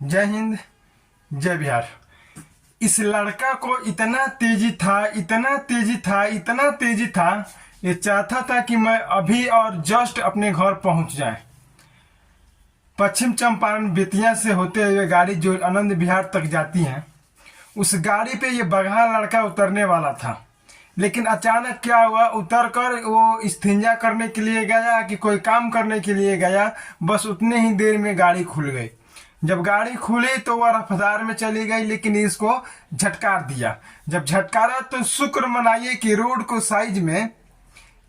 जय हिंद, जय बिहार। इस लड़का को इतना तेजी था, इतना तेजी था, इतना तेजी था, ये चाहता था कि मैं अभी और जस्ट अपने घर पहुंच जाए। पश्चिम चंपारण बेतिया से होते हुए गाड़ी जो आनंद विहार तक जाती है, उस गाड़ी पे ये बगहा लड़का उतरने वाला था। लेकिन अचानक क्या हुआ, उतर कर वो इस्तिंजा करने के लिए गया कि कोई काम करने के लिए गया, बस उतने ही देर में गाड़ी खुल गई। जब गाड़ी खुली तो वह रफ्तार में चली गई, लेकिन इसको झटकार दिया। जब झटकारा तो शुक्र मनाइए कि रोड को साइज में,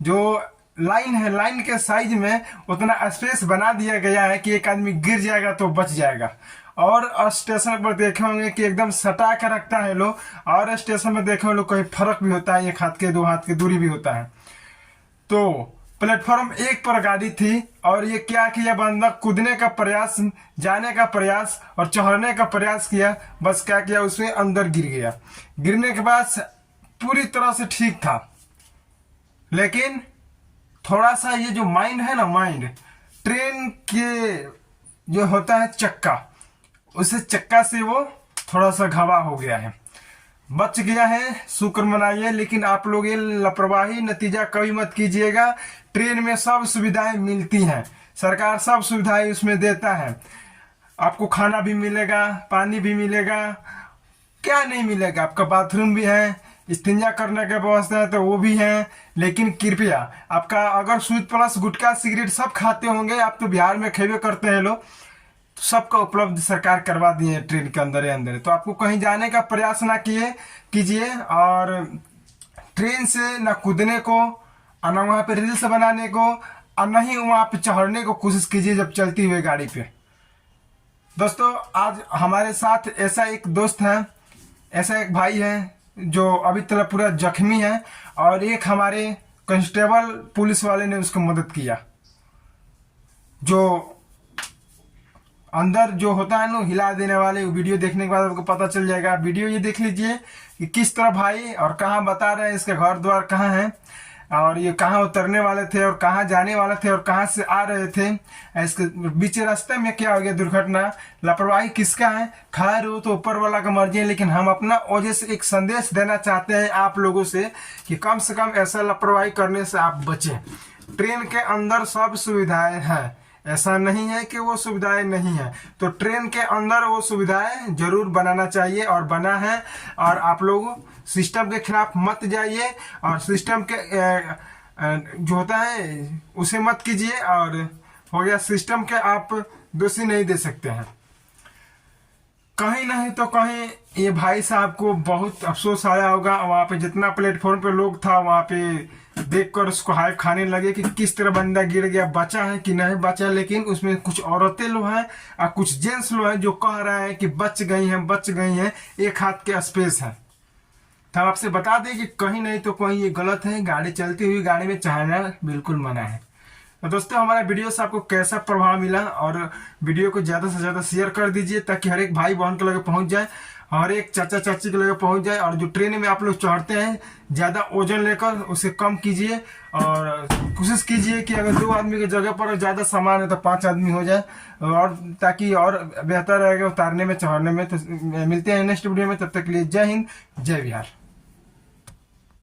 जो लाइन है, लाइन के साइज में उतना स्पेस बना दिया गया है कि एक आदमी गिर जाएगा तो बच जाएगा। और स्टेशन पर देखे होंगे कि एकदम सटा के रखता है लोग, और स्टेशन में देखे लोग कहीं फर्क भी होता है, एक हाथ के 2 हाथ की दूरी भी होता है। तो प्लेटफॉर्म 1 पर गाड़ी थी और ये क्या किया, बंदा कूदने का प्रयास, जाने का प्रयास और चढ़ने का प्रयास किया, बस क्या किया, उसमें अंदर गिर गया। गिरने के बाद पूरी तरह से ठीक था, लेकिन थोड़ा सा ये जो माइंड है ना, माइंड ट्रेन के जो होता है चक्का, उसे चक्का से वो थोड़ा सा घावा हो गया है, बच गया है, शुक्र मनाइए। लेकिन आप लोग ये लापरवाही नतीजा कभी मत कीजिएगा। ट्रेन में सब सुविधाएं मिलती हैं, सरकार सब सुविधाएं उसमें देता है। आपको खाना भी मिलेगा, पानी भी मिलेगा, क्या नहीं मिलेगा, आपका बाथरूम भी है, इस्तिंजा करने की व्यवस्था है तो वो भी है। लेकिन कृपया आपका अगर सूद प्लस गुटखा सिगरेट सब खाते होंगे, आप तो बिहार में खेबे करते हैं लोग, तो सबका उपलब्ध सरकार करवा दिए है ट्रेन के अंदर ही अंदर। तो आपको कहीं जाने का प्रयास ना कीजिए, और ट्रेन से ना कूदने को, और ना वहाँ पे रील्स बनाने को, और ना ही वहाँ पे चढ़ने को कोशिश कीजिए जब चलती हुई गाड़ी पे। दोस्तों, आज हमारे साथ ऐसा एक दोस्त है, ऐसा एक भाई है जो अभी तक पूरा जख्मी है, और एक हमारे कांस्टेबल पुलिस वाले ने उसको मदद किया। जो अंदर जो होता है ना हिला देने वाले, वीडियो देखने के बाद आपको पता चल जाएगा। वीडियो ये देख लीजिए कि किस तरह भाई और कहाँ बता रहे हैं इसके घर द्वार कहाँ है, और ये कहाँ उतरने वाले थे और कहाँ जाने वाले थे और कहाँ से आ रहे थे। इसके बीच रास्ते में क्या हो गया दुर्घटना, लापरवाही किसका है, खैर वो तो ऊपर वाला का मर्जी है। लेकिन हम अपना वजह से एक संदेश देना चाहते हैं आप लोगों से कि कम से कम ऐसा लापरवाही करने से आप बचें। ट्रेन के अंदर सब सुविधाएं हैं, ऐसा नहीं है कि वो सुविधाएं नहीं है। तो ट्रेन के अंदर वो सुविधाएं जरूर बनाना चाहिए, और बना है। और आप लोग सिस्टम के खिलाफ मत जाइए, और सिस्टम के जो होता है उसे मत कीजिए। और हो गया, सिस्टम के आप दोषी नहीं दे सकते हैं। कहीं नहीं तो कहीं ये भाई साहब को बहुत अफसोस आया होगा। वहाँ पे जितना प्लेटफॉर्म पे लोग था, वहाँ पे देखकर उसको हाइप खाने लगे कि किस तरह बंदा गिर गया, बचा है कि नहीं बचा। लेकिन उसमें कुछ औरतें लोग हैं और कुछ जेंट्स लोग हैं जो कह रहे हैं कि बच गई हैं, बच गई हैं, एक हाथ के स्पेस है। तो हम आपसे बता दें कि कहीं नहीं तो कहीं ये गलत है। गाड़ी चलती हुई गाड़ी में चढ़ना बिल्कुल मना है। तो दोस्तों, हमारा वीडियो से आपको कैसा प्रभाव मिला, और वीडियो को ज़्यादा से ज़्यादा शेयर कर दीजिए ताकि हर एक भाई बहन के लगे पहुंच जाए, हर एक चाचा चाची के लगे पहुंच जाए। और जो ट्रेन में आप लोग चढ़ते हैं, ज़्यादा वजन लेकर उसे कम कीजिए, और कोशिश कीजिए कि अगर 2 आदमी की जगह पर ज़्यादा सामान है तो 5 आदमी हो जाए, और ताकि और बेहतर रहेगा उतारने में, चढ़ने में। तो मिलते हैं नेक्स्ट वीडियो में, तब तक के लिए जय हिंद, जय बिहार।